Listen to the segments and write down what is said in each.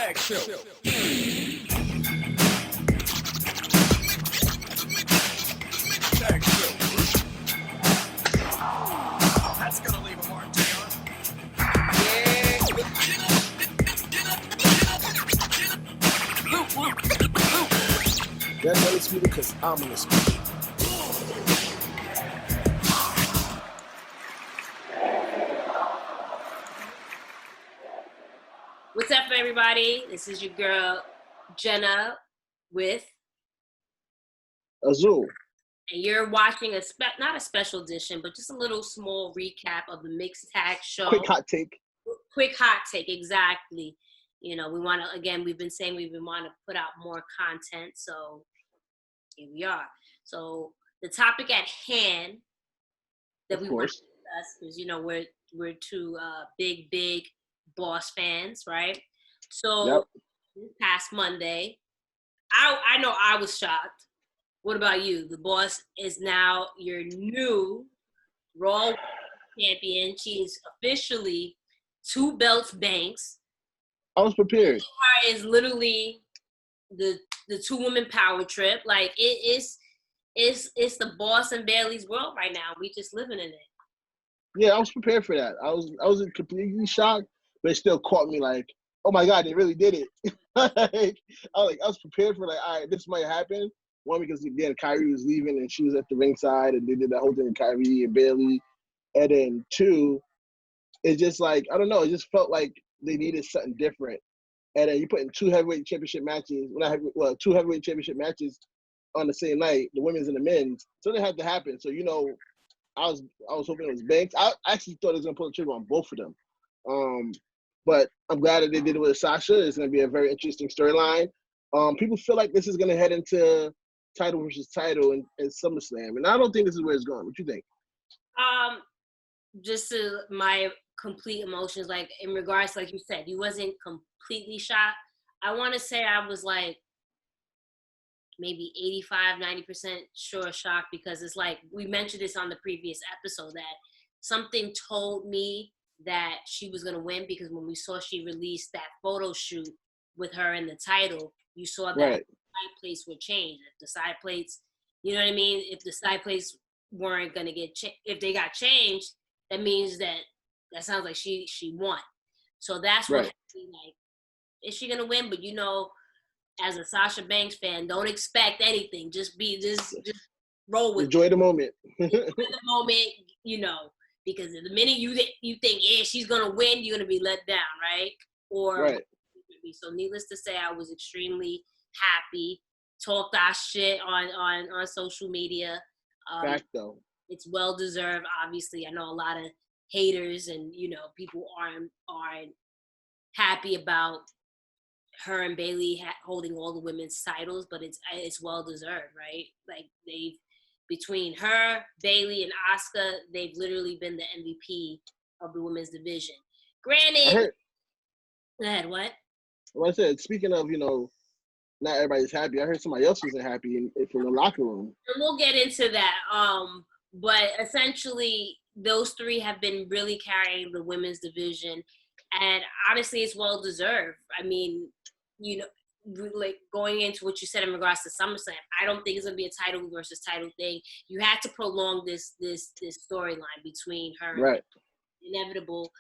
Tag show. Tag show. That's gonna leave a mark, Taylor. That's undisputed because I'm undisputed. What's up, everybody? This is your girl, Jenna, with Azul. and you're watching not a special edition, but just a little small recap of the Mixed Tag Show. Quick hot take. Quick hot take, exactly. You know, we want to, again, we've been saying we want to put out more content, so here we are. So the topic at hand that we want to discuss is, you know, we're two big Boss fans, right? So this past Monday, I know I was shocked. What about you? The Boss is now your new Raw champion. She's officially 2 belts Banks. I was prepared. Is literally the 2-woman power trip. Like it's the Boss and Bayley's world right now. We just living in it. Yeah, I was prepared for that. I was completely shocked, but it still caught me like, oh my God, they really did it. I was prepared for like, all right, this might happen. One, because again, Kyrie was leaving and she was at the ringside and they did that whole thing with Kyrie and Bayley. And then 2, it's just like, I don't know, it just felt like they needed something different. And then you put in 2 heavyweight championship matches, 2 heavyweight championship matches on the same night, the women's and the men's. So it had to happen. So, you know, I was hoping it was Banks. I actually thought it was going to pull the trigger on both of them. But I'm glad that they did it with Sasha. It's going to be a very interesting storyline. People feel like this is going to head into title versus title in SummerSlam. And I don't think this is where it's going. What you think? Just to my complete emotions, like in regards to, like you said, you wasn't completely shocked. I want to say I was like maybe 85-90% sure shocked, because it's like we mentioned this on the previous episode that something told me that she was going to win, because when we saw she released that photo shoot with her in the title, you saw that right. Side plates were changed. If the side plates, you know what I mean? If the side plates weren't going to get if they got changed, that means that sounds like she won. So that's what happened. Like, is she going to win? But, you know, as a Sasha Banks fan, don't expect anything. Just roll with Enjoy the moment. Enjoy the moment, you know, because the minute you think, yeah, she's gonna win, you're gonna be let down, right? Or so needless to say, I was extremely happy. Talked our shit on social media. Fact though. It's well deserved. Obviously, I know a lot of haters and, you know, people aren't happy about her and Bayley holding all the women's titles, but it's well deserved, right? Like between her, Bayley, and Asuka, they've literally been the MVP of the women's division. Granted, go ahead, what? Well, I said, speaking of, you know, not everybody's happy, I heard somebody else wasn't happy from the locker room. And we'll get into that. But essentially, those 3 have been really carrying the women's division, and honestly, it's well deserved. I mean, you know, like going into what you said in regards to SummerSlam, I don't think it's gonna be a title versus title thing. You had to prolong this storyline between her and the inevitable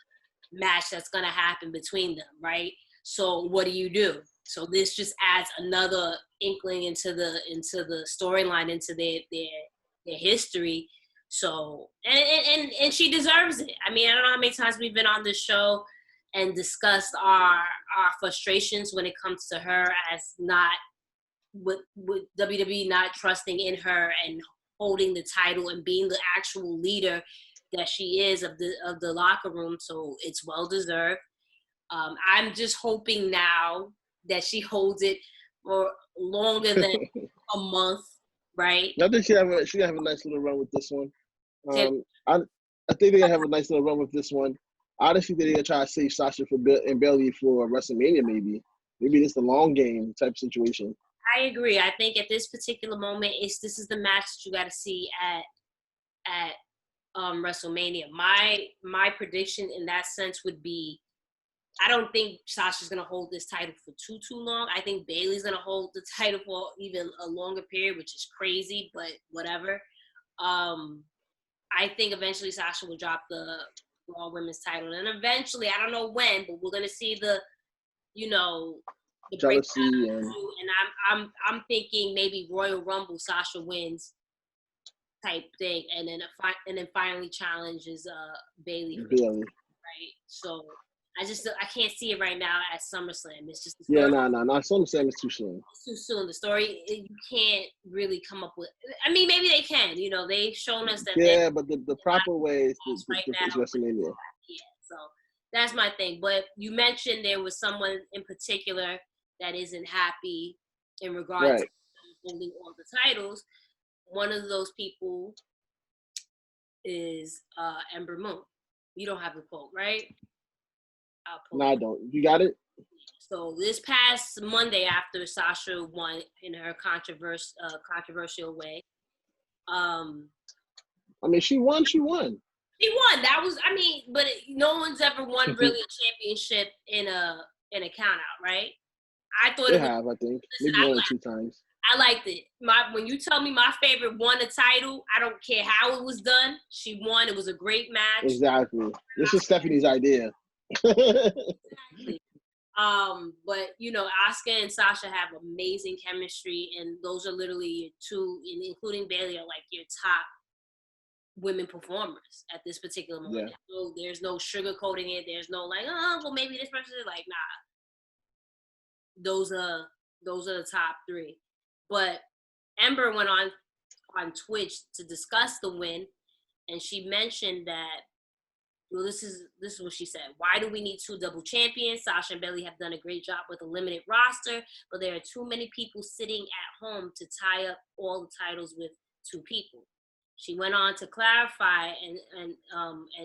match that's gonna happen between them, right? So what do? So this just adds another inkling into the storyline, into their history. So and she deserves it. I mean, I don't know how many times we've been on this show and discussed our frustrations when it comes to her as not with WWE not trusting in her and holding the title and being the actual leader that she is of the locker room. So it's well deserved. I'm just hoping now that she holds it for longer than a month, right? I think she have a nice little run with this one. I think they're gonna have a nice little run with this one. Honestly, they're gonna try to save Sasha and Bayley for WrestleMania, maybe. Maybe it's the long game type situation. I agree. I think at this particular moment, this is the match that you got to see at WrestleMania. My prediction in that sense would be I don't think Sasha's gonna hold this title for too long. I think Bayley's gonna hold the title for even a longer period, which is crazy, but whatever. I think eventually Sasha will drop the Raw Women's title, and eventually, I don't know when, but we're gonna see the Jealousy breakdown. and And I'm thinking maybe Royal Rumble Sasha wins type thing, and then finally challenges Bayley for the title, Bayley. right? So I can't see it right now at SummerSlam. It's just the Yeah, story. no. SummerSlam is too soon. It's too soon. The story you can't really come up with. I mean, maybe they can. They've shown us that. Yeah, but the proper way is right is now. WrestleMania. Yeah, so that's my thing. But you mentioned there was someone in particular that isn't happy in regards Right. to holding all the titles. One of those people is Ember Moon. You don't have the quote, right? I'll pull No, it I up. don't. You got it? So this past Monday, after Sasha won in her controversial way, I mean, she won. she won. That was, but no one's ever won really a championship in a count out, right? I thought They it was. have, I think, Listen, maybe 1 or 2 times. I liked it. When you tell me my favorite won a title, I don't care how it was done. She won. It was a great match. Exactly. This is Stephanie's idea. Exactly. But Asuka and Sasha have amazing chemistry, and those are literally your two, including Bayley, are like your top women performers at this particular moment. Yeah. So there's no sugarcoating it. There's no like, oh, well, maybe this person is like, nah. Those are the top 3. But Ember went on Twitch to discuss the win, and she mentioned that, well, this is what she said. Why do we need 2 double champions? Sasha and Bayley have done a great job with a limited roster, but there are too many people sitting at home to tie up all the titles with 2 people. She went on to clarify and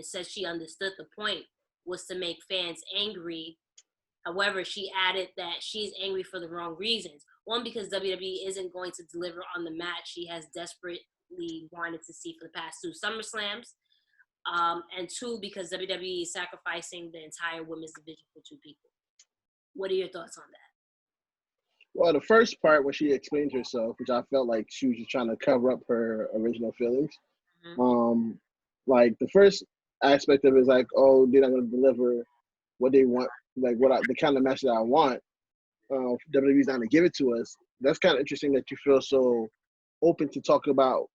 said she understood the point was to make fans angry. However, she added that she's angry for the wrong reasons. 1, because WWE isn't going to deliver on the match she has desperately wanted to see for the past 2 SummerSlams. And 2, because WWE is sacrificing the entire women's division for 2 people. What are your thoughts on that? Well, the first part when she explained herself, which I felt like she was just trying to cover up her original feelings. Mm-hmm. Like the first aspect of it is like, oh, they're not going to deliver what they want, like the kind of match that I want. WWE's not going to give it to us. That's kind of interesting that you feel so open to talk about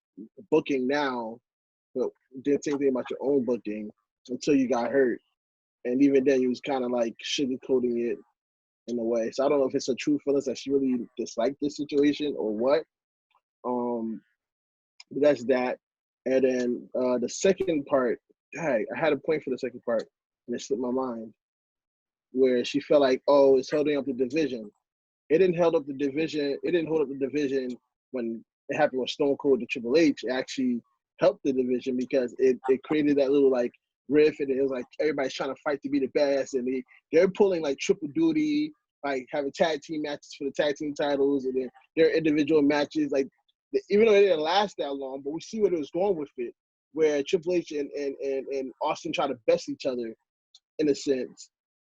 booking now, but didn't say anything about your own booking until you got hurt. And even then, you was kind of like sugarcoating it in a way. So I don't know if it's a true feeling that she really disliked this situation or what. But that's that. And then the second part, I had a point for the second part, and it slipped my mind, where she felt like, oh, it's holding up the division. It didn't hold up the division. It didn't hold up the division when it happened with Stone Cold to Triple H. It actually helped the division because it created that little like riff, and it was like everybody's trying to fight to be the best, and they're pulling like triple duty, like having tag team matches for the tag team titles, and then their individual matches. Like even though it didn't last that long, but we see where it was going with it, where Triple H and Austin try to best each other in a sense.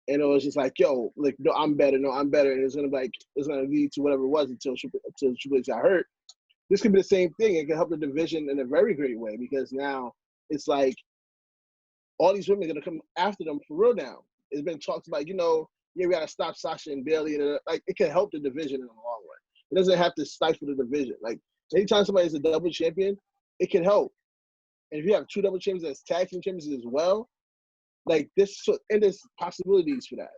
And it was just like, yo, like, no, I'm better, and it's gonna lead to whatever it was until Triple H got hurt. This could be the same thing. It can help the division in a very great way because now it's like all these women are gonna come after them for real now. It's been talked about, we gotta stop Sasha and Bayley, and like it can help the division in the long run. It doesn't have to stifle the division. Like anytime somebody's a double champion, it can help. And if you have 2 double champions as tag team champions as well, like there's possibilities for that.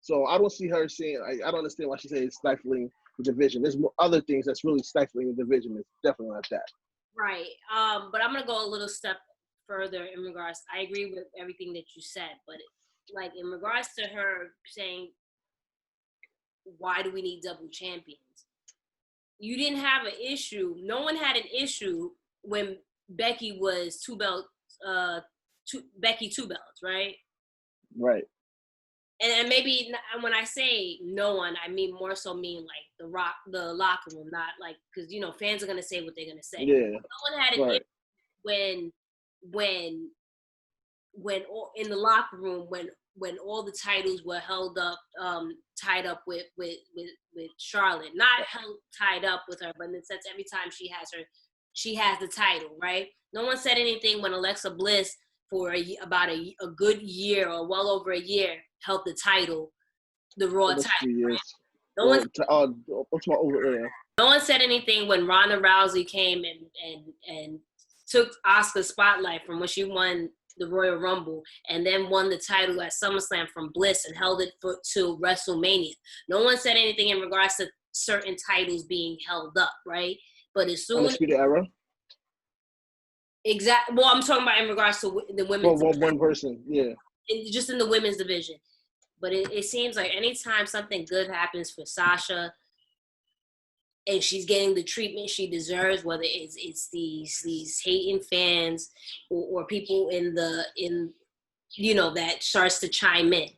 So I don't see her saying, I don't understand why she says it's stifling the division. There's more other things that's really stifling the division. It's definitely not that. Right. But I'm gonna go a little step further in regards. I agree with everything that you said, but like in regards to her saying, why do we need double champions? You didn't have an issue. No one had an issue when Becky was 2 belts. Becky 2 belts, right? Right. And maybe when I say no one, I mean more so like the locker room, not like because fans are gonna say what they're gonna say. Yeah. No one had an issue when in the locker room when when all the titles were held up, tied up with Charlotte, not held tied up with her, but in the sense every time she has the title, right? No one said anything when Alexa Bliss for about a good year or well over a year held the title, the Raw Almost title. 3 years. Right? What's my over there? No one said anything when Ronda Rousey came and took Asuka's spotlight from when she won the Royal Rumble and then won the title at SummerSlam from Bliss and held it to WrestleMania. No one said anything in regards to certain titles being held up, right? But as soon Undisputed Era. Well, I'm talking about in regards to the women's one person, yeah. just in the women's division. But it seems like anytime something good happens for Sasha and she's getting the treatment she deserves, whether it's these hating fans or people in that starts to chime in.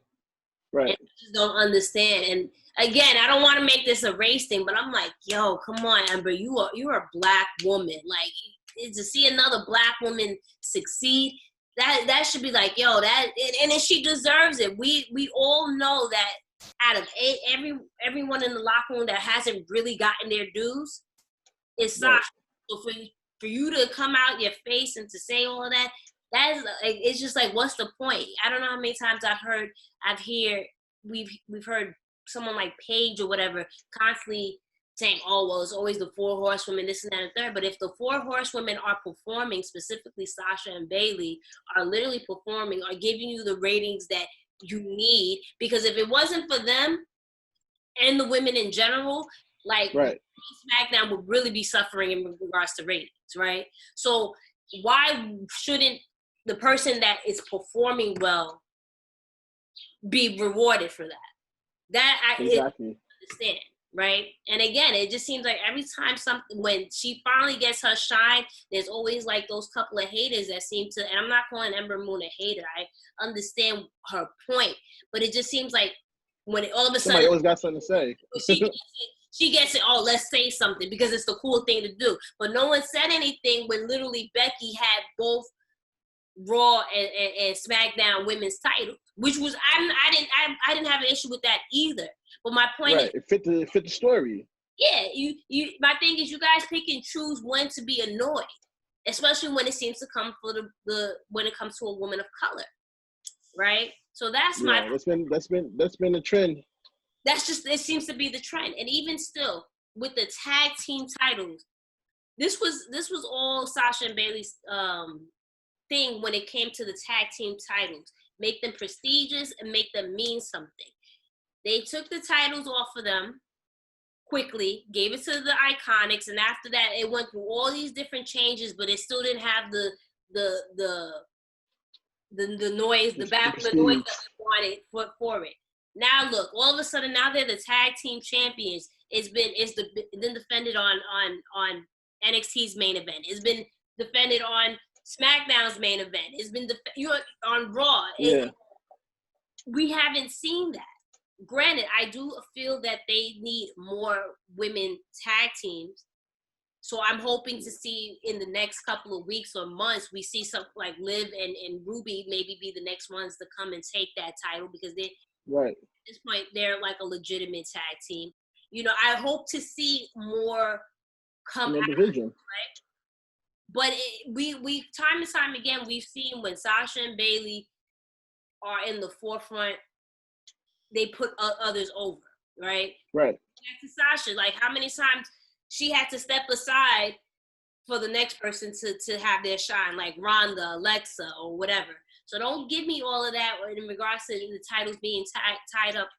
Right. And just don't understand. And again, I don't want to make this a race thing, but I'm like, yo, come on, Ember, you're a black woman. Like, to see another black woman succeed, that should be like, yo, and she deserves it. We all know that out of everyone in the locker room that hasn't really gotten their dues is Sasha. Right. So for you to come out your face and to say all of that, that is it's just like, what's the point? I don't know how many times we've heard someone like Paige or whatever constantly saying, oh, well, it's always the 4 horsewomen, this and that and third. But if the 4 horsewomen are performing, specifically Sasha and Bayley, are literally performing, are giving you the ratings that you need, because if it wasn't for them and the women in general, like, right, SmackDown would really be suffering in regards to ratings, right? So why shouldn't the person that is performing well be rewarded for that? That I understand, right? And again, it just seems like every time when she finally gets her shine, there's always like those couple of haters that seem to, and I'm not calling Ember Moon a hater, I understand her point, but it just seems like when all of a sudden somebody always got something to say. she gets it, oh, let's say something because it's the cool thing to do. But no one said anything when literally Becky had both Raw and SmackDown women's titles, which was I didn't have an issue with that either. But my point is, it fit the story. Yeah, you. My thing is, you guys pick and choose when to be annoyed, especially when it seems to come for when it comes to a woman of color, right? So that's that's been the trend. That's just, it seems to be the trend, and even still with the tag team titles, this was all Sasha and Bayley's thing when it came to the tag team titles. Make them prestigious and make them mean something. They took the titles off of them quickly, gave it to the Iconics, and after that, it went through all these different changes, but it still didn't have the noise, the noise that we wanted for it. Now look, all of a sudden, now they're the tag team champions. It's been defended on NXT's main event. It's been defended on SmackDown's main event. It's been on Raw. We haven't seen that. Granted, I do feel that they need more women tag teams. So I'm hoping to see in the next couple of weeks or months, we see something like Liv and Ruby maybe be the next ones to come and take that title, because they at this point, they're like a legitimate tag team. I hope to see more come out of it, right? But we time and time again, we've seen when Sasha and Bayley are in the forefront, they put others over, right? Right. Back to Sasha, like how many times she had to step aside for the next person to have their shine, like Ronda, Alexa, or whatever. So don't give me all of that in regards to the titles being tied up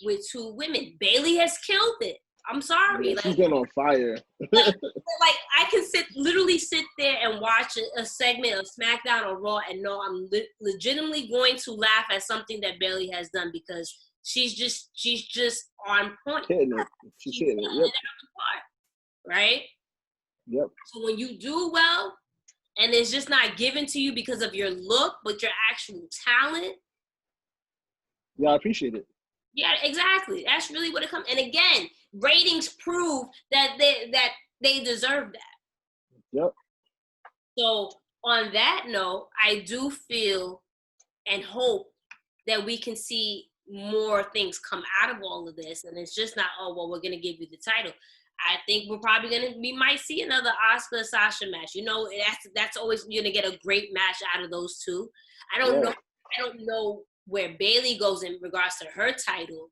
with 2 women. Bayley has killed it. I'm sorry. Yeah, she's been on fire. like I can literally sit there and watch a segment of SmackDown or Raw and know I'm legitimately going to laugh at something that Bayley has done, because she's just on point. She's hitting it. Yep. Right? Yep. So when you do well and it's just not given to you because of your look, but your actual talent. Yeah, I appreciate it. Yeah, exactly. That's really what it comes. And again, ratings prove that they deserve that. Yep. So on that note, I do feel and hope that we can see more things come out of all of this, and it's just not, oh well, we're gonna give you the title. I think we might see another Oscar Sasha match. You know, that's always gonna get a great match out of those two. I don't know where Bayley goes in regards to her title,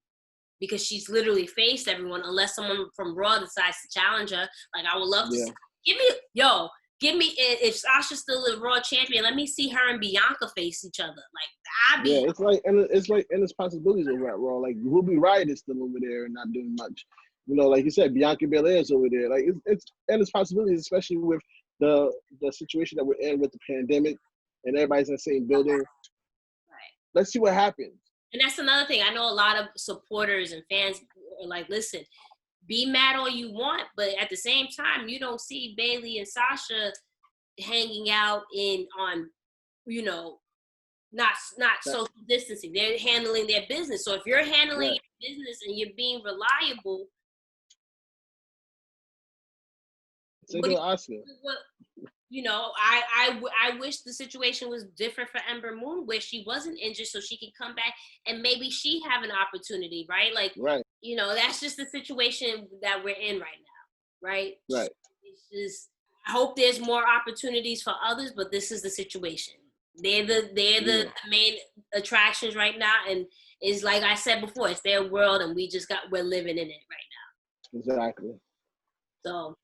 because she's literally faced everyone, unless someone from Raw decides to challenge her. Like, I would love to see, give me if Sasha's still the Raw champion, let me see her and Bianca face each other. Like, it's possibilities over at Raw. Like, Ruby Riott is still over there and not doing much. You know, like you said, Bianca Belair is over there. Like, it's possibilities, especially with the situation that we're in with the pandemic and everybody's in the same building. Right. Let's see what happens. And that's another thing. I know a lot of supporters and fans are like, listen, be mad all you want, but at the same time, you don't see Bayley and Sasha hanging out on, you know, not social distancing. They're handling their business. So if you're handling your business and you're being reliable, you know, I wish the situation was different for Ember Moon, where she wasn't injured, so she can come back and maybe she have an opportunity, right? Like, you know, that's just the situation that we're in right now, right? Right. It's just, I hope there's more opportunities for others, but this is the situation. They're the main attractions right now, and it's like I said before, it's their world, and we're living in it right now. Exactly. So.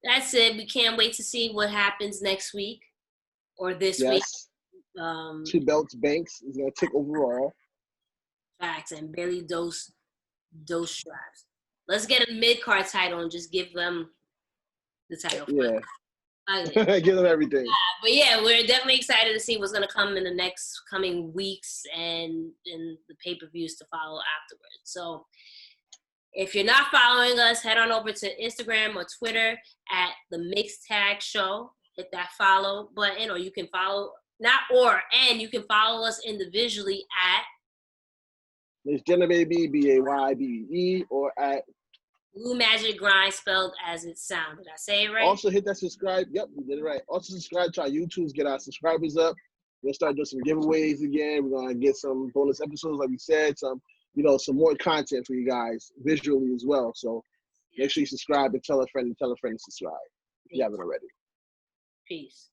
That's it. We can't wait to see what happens next week or this week. 2 belts Banks is going to take overall. Facts. And Bayley those straps. Let's get a mid-card title and just give them the title. Yeah. Give them everything. But yeah, we're definitely excited to see what's going to come in the next coming weeks and in the pay-per-views to follow afterwards. So, if you're not following us, head on over to Instagram or Twitter at the Mixed Tag Show. Hit that follow button, or you can follow you can follow us individually at Miss Jenna Baby, BAYBE, or at Blue Magic Grind, spelled as it sounds. Did I say it right? Also hit that subscribe. Yep, we did it right. Also subscribe to our YouTubes, get our subscribers up. We'll start doing some giveaways again. We're gonna get some bonus episodes, like we said, some more content for you guys visually as well. So make sure you subscribe and tell a friend to subscribe if you haven't already. Peace.